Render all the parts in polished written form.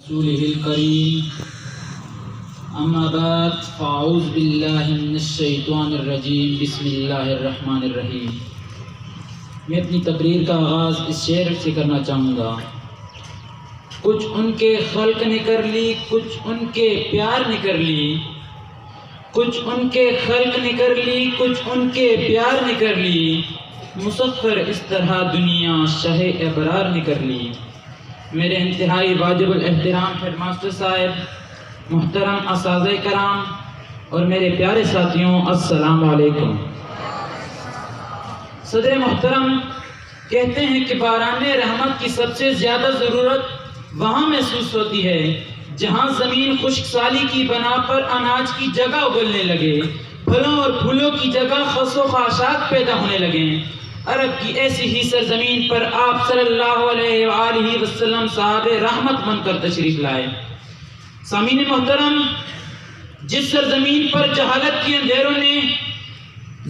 رسوله الكريم اما بعد فاعوذ باللہ من الشیطان الرجیم بسم اللہ الرحمن الرحیم۔ میں اپنی تقریر کا آغاز اس شعر سے کرنا چاہوں گا۔ کچھ ان کے خلق نے کر لی، کچھ ان کے پیار نے کر لی، کچھ ان کے خلق نے کر لی، کچھ ان کے پیار نے کر لی، مسخر اس طرح دنیا شاہ ابرار نے کر لی۔ میرے انتہائی واجب الاحترام ہیڈ ماسٹر صاحب، محترم اساتذہ کرام اور میرے پیارے ساتھیوں، السلام علیکم۔ صدر محترم کہتے ہیں کہ باران رحمت کی سب سے زیادہ ضرورت وہاں محسوس ہوتی ہے جہاں زمین خشک سالی کی بنا پر اناج کی جگہ اگلنے لگے، پھلوں اور پھولوں کی جگہ خس و خاشاک پیدا ہونے لگیں۔ عرب کی ایسی ہی سرزمین پر آپ صلی اللہ علیہ وآلہ وسلم صاحب رحمت بن کر تشریف لائے۔ سامعین محترم، جس سرزمین پر جہالت کی اندھیروں نے،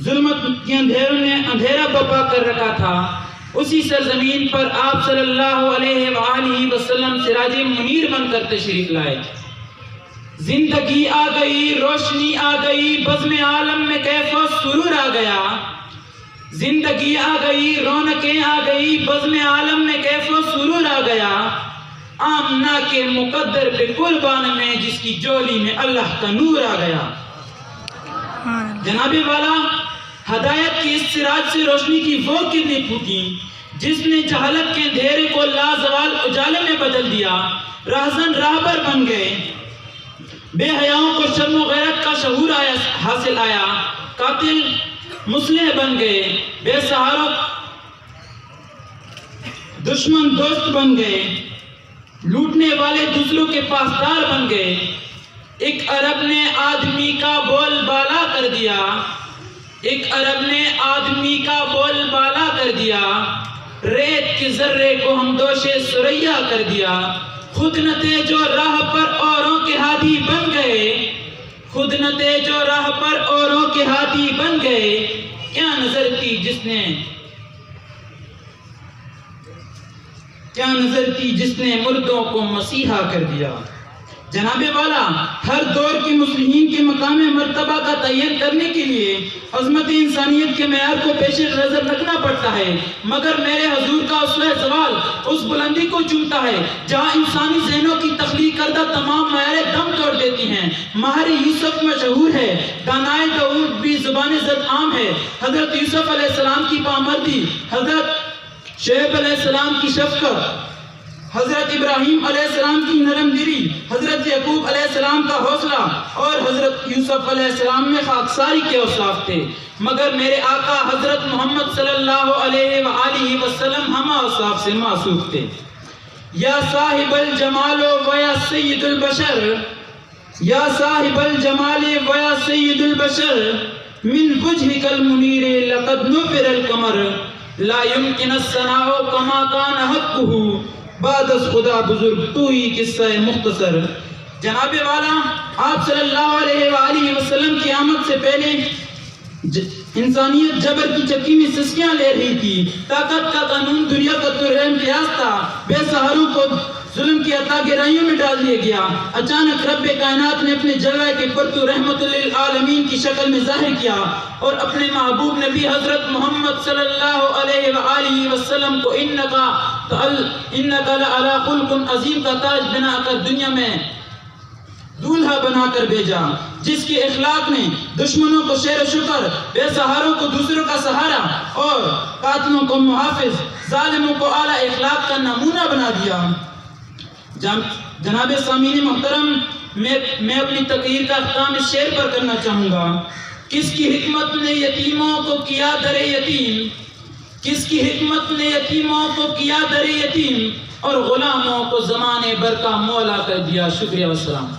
ظلمت کی اندھیروں نے اندھیرا برپا کر رکھا تھا، اسی سرزمین پر آپ صلی اللہ علیہ وآلہ وسلم سراج منیر بن کر تشریف لائے۔ زندگی آ گئی، روشنی آ گئی، بزم عالم میں کیف و سرور آ گیا۔ زندگی آ گئی، رونقیں آ گئی، بزم عالم میں کیف و سرور آ گیا۔ آمنہ کے مقدر پہ قربان میں جس کی جولی میں اللہ کا نور آ گیا۔ جناب والا، ہدایت کی اس سراج سے روشنی کی وہ کرنیں پھوٹی جس نے جہالت کے اندھیرے کو لازوال اجالے میں بدل دیا۔ راہزن راہبر بن گئے، بے حیاؤں کو شرم و غیرت کا شعور حاصل آیا، قاتل مسلح بن گئے، بے سہاروں دشمن دوست بن گئے، لوٹنے والے دوسروں کے پاسدار بن گئے۔ ایک عرب نے آدمی کا بول بالا کر دیا، ایک عرب نے آدمی کا بول بالا کر دیا، ریت کے ذرے کو ہم دوش سریا کر دیا۔ خود نہ تھے جو راہ پر اوروں کے ہادی بن گئے، خود نہ تھے جو راہ پر اوروں کے ہادی بن گئے۔ کیا نظر تھی جس نے مردوں کو مسیحا کر دیا۔ جناب والا، ہر دور کے مسلمین کے مقام مرتبہ کا تعین کرنے کے لیے عظمت انسانیت کے معیار کو پیش نظر رکھنا پڑتا ہے، مگر میرے حضور کا اسوہ زوال اس بلندی کو چومتا ہے جہاں انسانی ذہنوں کی تخلیق کردہ تمام معیار دم توڑ دیتی ہیں۔ ماہر یوسف مشہور ہے، دانائے داؤد بھی زبان زد عام ہے۔ حضرت یوسف علیہ السلام کی پامردی، حضرت شعیب علیہ السلام کی شفقت، حضرت ابراہیم علیہ السلام کی نرم دلی، حضرت یعقوب علیہ السلام کا حوصلہ اور حضرت یوسف علیہ السلام میں خاکساری کے اوصاف تھے، مگر میرے آقا حضرت محمد صلی اللہ علیہ وآلہ وسلم ہم اوصاف سے معصوم تھے۔ یا صاحب الجمال و یا سید البشر، یا صاحب الجمال و یا سید البشر، من وجهك المنیر لقد نفر القمر، لا يمكن الثناء كما كان حقه، بعد از خدا بزرگ تو ہی قصہ مختصر۔ جناب والا، آپ صلی اللہ علیہ وآلہ وسلم کی آمد سے پہلے انسانیت جبر کی چکی میں سسکیاں لے رہی تھی، طاقت کا قانون دنیا کا طور امتیاز تھا، بے سہاروں کو ظلم کی عطا گرائیوں میں ڈال دیا گیا۔ اچانک رب کائنات نے اپنے جلوہ کے پرتو رحمت للعالمین کی شکل میں ظاہر کیا اور اپنے محبوب نبی حضرت محمد صلی اللہ علیہ وآلہ وسلم کو انکا لعلی خلق عظیم کا تاج بنا کر دنیا میں دولہا بنا کر بھیجا، جس کے اخلاق نے دشمنوں کو شیر و شکر، بے سہاروں کو دوسروں کا سہارا اور قاتلوں کو محافظ، ظالموں کو اعلیٰ اخلاق کا نمونہ بنا دیا۔ جناب سامعین محترم، میں اپنی تقریر کا اختتام اس شعر پر کرنا چاہوں گا۔ کس کی حکمت نے یتیموں کو کیا در یتیم، کس کی حکمت نے یتیموں کو کیا در یتیم، اور غلاموں کو زمانے بھر کا مولا کر دیا۔ شکریہ والسلام۔